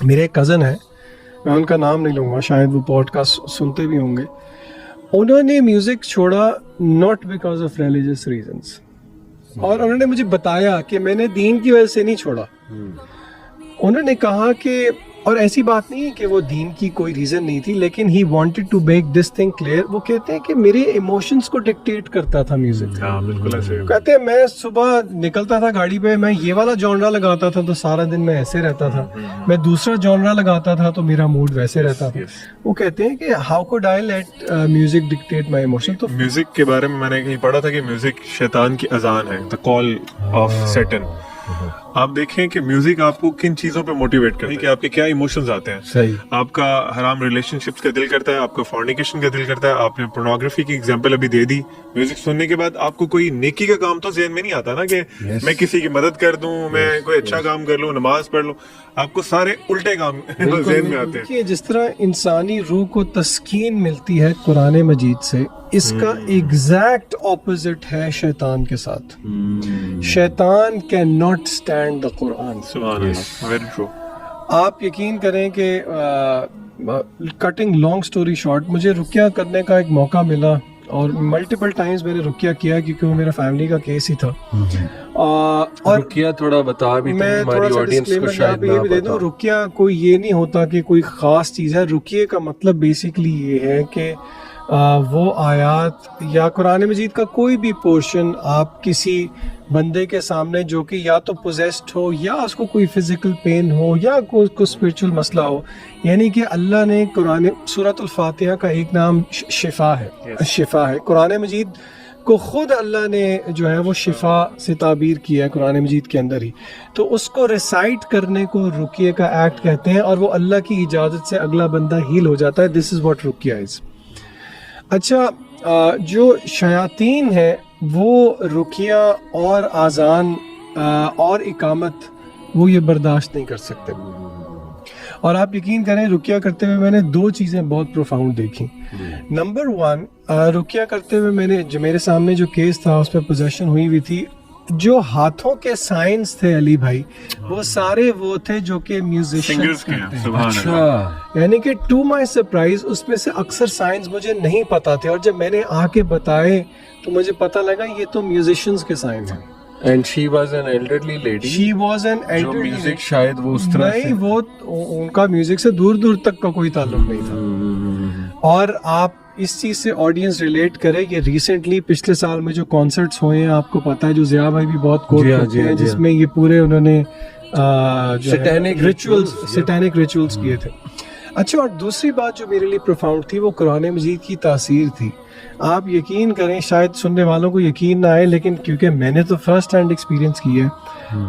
میرے ایک کزن ہے, میں ان کا نام نہیں لوں گا, شاید وہ پوڈ کاسٹ سنتے بھی ہوں گے. انہوں نے میوزک چھوڑا not because of religious reasons, اور انہوں نے مجھے بتایا کہ میں نے دین کی وجہ سے نہیں چھوڑا. انہوں نے کہا کہ, اور ایسی بات نہیں ہے کہ وہ دین کی کوئی ریزن نہیں تھی, لیکن he wanted to make this thing clear. وہ کہتے ہیں کہ میرے ایموشنز کو ڈکٹیٹ کرتا تھا میوزک. بالکل ایسے کہتے ہیں میں صبح نکلتا تھا گاڑی پہ, میں یہ والا جانرا لگاتا تھا تو سارا دن میں ایسے رہتا تھا, میں دوسرا جانرا لگاتا تھا تو میرا موڈ ویسے رہتا تھا. وہ کہتے ہیں کہ how could I let music dictate my emotion. تو میوزک کے بارے میں نے کہیں پڑھا تھا کہ میوزک شیطان کی اذان ہے, دا کال آف سیٹن. آپ دیکھیں کہ میوزک آپ کو کن چیزوں پہ موٹیویٹ کرتا ہے, کہ آپ کے کیا ایموشنز آتے ہیں. صحیح, آپ کا حرام ریلیشن شپس کا دل کرتا ہے, آپ کا فارنیکیشن کا دل کرتا ہے. آپ نے پورنوگرافی کی ایگزامپل ابھی دے دی. میوزک سننے کے بعد آپ کو کوئی نیکی کا کام تو ذہن میں نہیں آتا نا, کہ میں کسی کی مدد کر دوں, میں کوئی اچھا کام کر لوں, نماز پڑھ لوں. آپ کو سارے الٹے کام ذہن میں آتے ہیں. جس طرح انسانی روح کو تسکین ملتی ہے قرآن مجید سے, اس کا ایگزیکٹ اپوزٹ ہے شیطان کے ساتھ. شیطان کین ناٹ اسٹینڈ دا قرآن. سبحان اللہ, ویری ٹرو. آپ یقین کریں کہ کٹنگ لانگ سٹوری شارٹ, مجھے رقیہ کرنے کا ایک موقع ملا, اور ملٹیپل ٹائمز میں نے رقیہ کیا کیونکہ وہ میرا فیملی کا کیس ہی تھا. اور رقیہ تھوڑا بتا بھی, میں ہماری آڈینس کو شاید یہ بھی دے دوں, رقیہ کوئی یہ نہیں ہوتا کہ کوئی خاص چیز ہے. رقیہ کا مطلب بیسکلی یہ ہے کہ وہ آیات یا قرآن مجید کا کوئی بھی پورشن آپ کسی بندے کے سامنے جو کہ یا تو پوزیسڈ ہو, یا اس کو کوئی فزیکل پین ہو, یا کوئی اسپرچول مسئلہ ہو, یعنی کہ اللہ نے قرآن سورۃ الفاتحہ کا ایک نام شفا ہے. شفا ہے قرآن مجید کو خود اللہ نے جو ہے وہ شفا سے تعبیر کیا ہے قرآن مجید کے اندر ہی. تو اس کو ریسائٹ کرنے کو رقیہ کا ایکٹ کہتے ہیں, اور وہ اللہ کی اجازت سے اگلا بندہ ہیل ہو جاتا ہے. دس از واٹ رقیہ از. اچھا, جو شیاطین ہے وہ رقیہ اور آذان اور اقامت وہ یہ برداشت نہیں کر سکتے. اور آپ یقین کریں رقیہ کرتے ہوئے میں نے دو چیزیں بہت پروفاؤنڈ دیکھی. نمبر ون, رقیہ کرتے ہوئے میں نے جو میرے سامنے جو کیس تھا اس پہ پوزیشن ہوئی ہوئی تھی, جو ہاتھوں کے سائنس تھے علی بھائی, وہ سارے وہ تھے جو کہ میوزیشینز کرتے ہیں. اچھا, یعنی کہ ٹو مائی سرپرائز اس میں سے اکثر سائنس مجھے نہیں پتا تھے, اور جب میں نے آ کے بتائے تو مجھے پتہ لگا یہ تو میوزیشینز کے سائنس ہیں. And she was an elderly lady. She was an جو ایلڈرلی, میوزک شاید وہ اس طرح سے نہیں, وہ ان کا میوزک سے دور دور تک کا کوئی تعلق نہیں تھا. اور آپ اس چیز سے آڈینس ریلیٹ کرے, یہ ریسنٹلی پچھلے سال میں جو کانسرٹس ہوئے ہیں آپ کو پتہ ہے, جو ضیاء بھائی بھی بہت کوٹ کرتے ہیں, جس میں یہ پورے انہوں نے سیٹینک ریچولز کیے تھے. اچھا, اور دوسری بات جو میرے لیے پروفاؤنڈ تھی وہ قرآن مجید کی تاثیر تھی. آپ یقین کریں, شاید سننے والوں کو یقین نہ آئے, لیکن کیونکہ میں نے تو فرسٹ ہینڈ ایکسپیرینس کی ہے.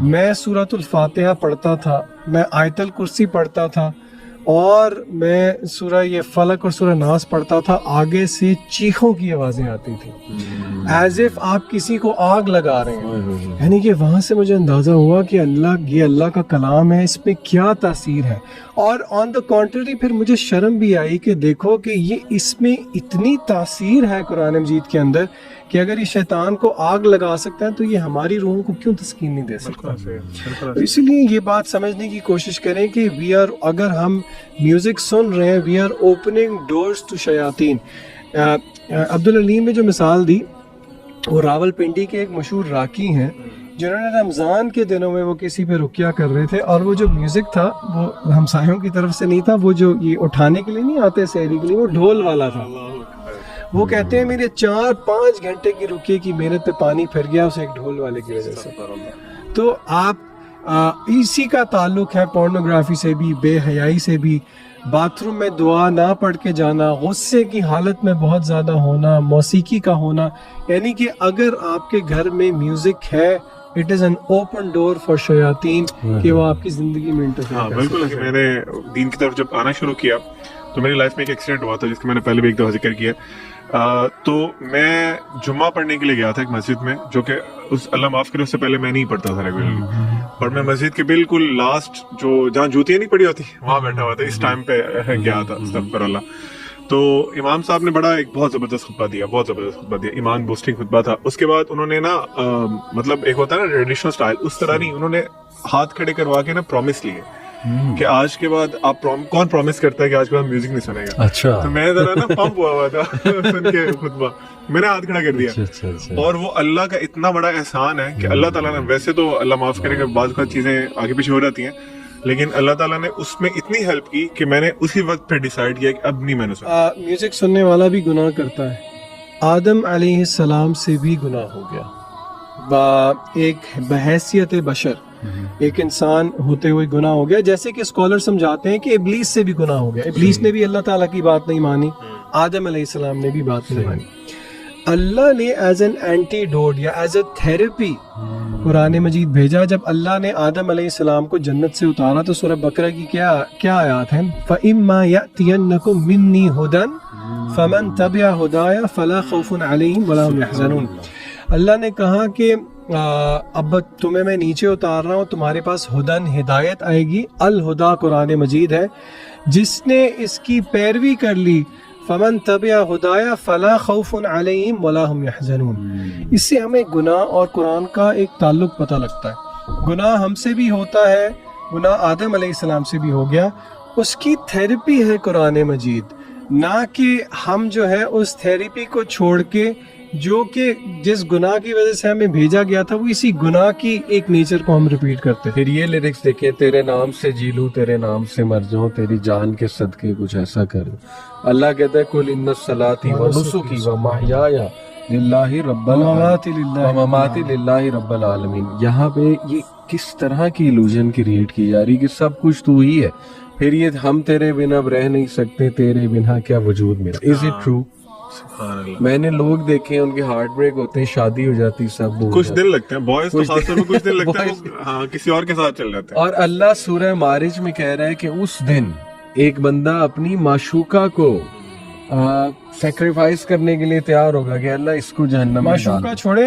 میں سورۃ الفاتحہ پڑھتا تھا, میں آیت الکرسی پڑھتا تھا, اور میں سورہ یہ فلق اور سورہ ناس پڑھتا تھا. آگے سے چیخوں کی آوازیں آتی تھیں, ایز اف آپ کسی کو آگ لگا رہے ہیں. یعنی کہ وہاں سے مجھے اندازہ ہوا کہ یہ اللہ کا کلام ہے, اس پہ کیا تاثیر ہے. اور آن دا کانٹری پھر مجھے شرم بھی آئی کہ دیکھو کہ یہ اس میں اتنی تاثیر ہے قرآن مجید کے اندر کہ اگر یہ شیطان کو آگ لگا سکتا ہے تو یہ ہماری روحوں کو کیوں تسکین نہیں دے سکتا. اسی لیے یہ بات سمجھنے کی کوشش کریں کہ اگر ہم میوزک سن رہے ہیں, we are opening doors to شیاطین. عبدالعلیم نے جو مثال دی, وہ راول پنڈی کے ایک مشہور راکی ہیں جنہوں نے رمضان کے دنوں میں وہ کسی پہ رقیہ کر رہے تھے, اور وہ جو میوزک تھا وہ ہمسایوں کی طرف سے نہیں تھا, وہ جو یہ اٹھانے کے لیے نہیں آتے سحری کے لیے, وہ ڈھول والا تھا. وہ کہتے ہیں میرے 4-5 گھنٹے کی رقیے کی محنت پہ پانی پھر گیا اسے ایک ڈھول والے کی وجہ سے. تو آپ اسی کا تعلق ہے پورنوگرافی سے بھی, بے حیائی سے بھی. باتھ روم میں دعا نہ پڑھ کے جانا, غصے کی حالت میں بہت زیادہ ہونا, موسیقی کا ہونا, یعنی کہ اگر آپ کے گھر میں میوزک ہے, it is an open door for شیاطین کہ وہ آپ کی زندگی میں انٹرفیئر کر سکتے ہیں. بالکل. میں نے دین کی طرف جب آنا شروع کیا تو میری لائف میں ایک ایکسیڈنٹ ہوا تھا جس کا میں نے پہلے بھی ایک دفعہ ذکر کیا. تو میں جمعہ پڑھنے کے لیے گیا تھا ایک مسجد میں, جو کہ اس اللہ معاف کرے اس سے پہلے میں نہیں پڑھتا تھا ریگولرلی, اور میں مسجد کے بالکل لاسٹ جو جہاں جوتیاں نہیں پڑی ہوتی وہاں بیٹھا ہوا تھا. اس ٹائم پہ گیا تھا, استغفر اللہ. تو امام صاحب نے بڑا ایک بہت زبردست خطبہ دیا, ایمان بوسٹنگ خطبہ تھا. اس کے بعد انہوں نے نا مطلب ایک ہوتا ہے نا ٹریڈیشنل اسٹائل, اس طرح نہیں, انہوں نے ہاتھ کھڑے کروا کے نا پرومس لیے کہ آج کے بعد آپ کون پرومس کرتا ہے کہ آج کے بعد میوزک نہیں سنے گا. اچھا تو میں ذرا نا پمپ ہوا تھا سن کے خطبہ, میں نے ہاتھ کھڑا کر دیا. اچھا اور وہ اللہ کا اتنا بڑا احسان ہے کہ اللہ تعالیٰ نے, ویسے تو اللہ معاف کرے کہ بعض اوقات چیزیں آگے پیچھے ہو جاتی ہیں, لیکن اللہ تعالیٰ نے اس میں اتنی ہیلپ کی کہ میں نے اسی وقت پہ ڈیسائیڈ کیا کہ اب نہیں میں نے سنا. میوزک سننے والا بھی گناہ کرتا ہے. آدم علیہ السلام سے بھی گناہ ہو گیا, ایک بحیثیت بشر, ایک انسان ہوتے ہوئے گناہ ہو گیا. جیسے کہ اسکالر سمجھاتے ہیں کہ ابلیس سے بھی گناہ ہو گیا. ابلیس نے بھی اللہ تعالیٰ کی بات نہیں مانی, آدم علیہ السلام نے بھی بات نہیں مانی. اللہ نے ایز این اینٹی ڈوٹ یا ایز اے تھیراپی قرآن مجید بھیجا. جب اللہ نے آدم علیہ السلام کو جنت سے اتارا تو سورہ بقرہ کی کیا آیات ہیں؟ فَإِمَّا يَأْتِيَنَّكُم مِّنِّي هُدًى فَمَن تَبِعَ هُدَايَ فَلَا خَوْفٌ عَلَيْهِمْ وَلَا هُمْ يَحْزَنُونَ. اللہ نے کہا کہ اب تمہیں میں نیچے اتار رہا ہوں, تمہارے پاس ہدن ہدایت آئے گی. الہدا قرآن مجید ہے. جس نے اس کی پیروی کر لی, فمن تبع ہدایا فلا خوف علیہم ولا هم يحزنون. اس سے ہمیں گناہ اور قرآن کا ایک تعلق پتہ لگتا ہے. گناہ ہم سے بھی ہوتا ہے, گناہ آدم علیہ السلام سے بھی ہو گیا. اس کی تھیراپی ہے قرآن مجید, نہ کہ ہم جو ہے اس تھیراپی کو چھوڑ کے جو کہ جس گناہ کی وجہ سے ہمیں بھیجا گیا تھا وہ اسی گناہ کی ایک نیچر کو ہم ریپیٹ کرتے ہیں. پھر یہ لیرکس دیکھیں, تیرے نام سے جی لوں, تیرے نام سے مر جاؤں, تیری جان کے صدقے کچھ ایسا کروں. اللہ کہتا ہے قل ان صلاتی و نسکی و محیای للہ رب العالمین ومماتی للہ رب العالمین. یہاں پہ یہ کس طرح کی ایلوژن کریٹ کی جا رہی کہ سب کچھ تو ہی ہے, پھر یہ ہم تیرے بنا اب رہ نہیں سکتے, تیرے بنا کیا وجود میرا. Is it true? میں نے لوگ دیکھے ان کے ہارٹ بریک ہوتے ہیں, شادی ہو جاتی, سب کچھ دن لگتے ہیں, بوائز تو خاص طور پہ کچھ دن لگتا ہے, ہاں کسی اور کے ساتھ چل جاتے ہیں. اور اللہ سورہ معارج میں کہہ رہا ہے کہ اس دن ایک بندہ اپنی معشوقہ کو سیکریفائس کرنے کے لیے تیار ہوگا کہ اللہ اس کو جہنم میں ڈال. معشوقہ چھوڑے,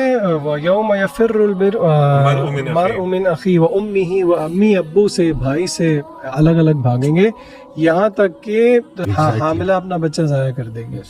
یوم یفر المرء من اخیہ و امہ و امی, ابو سے, بھائی سے الگ الگ بھاگیں گے, یہاں تک کہ حاملہ اپنا بچہ ضائع کر دیں گے.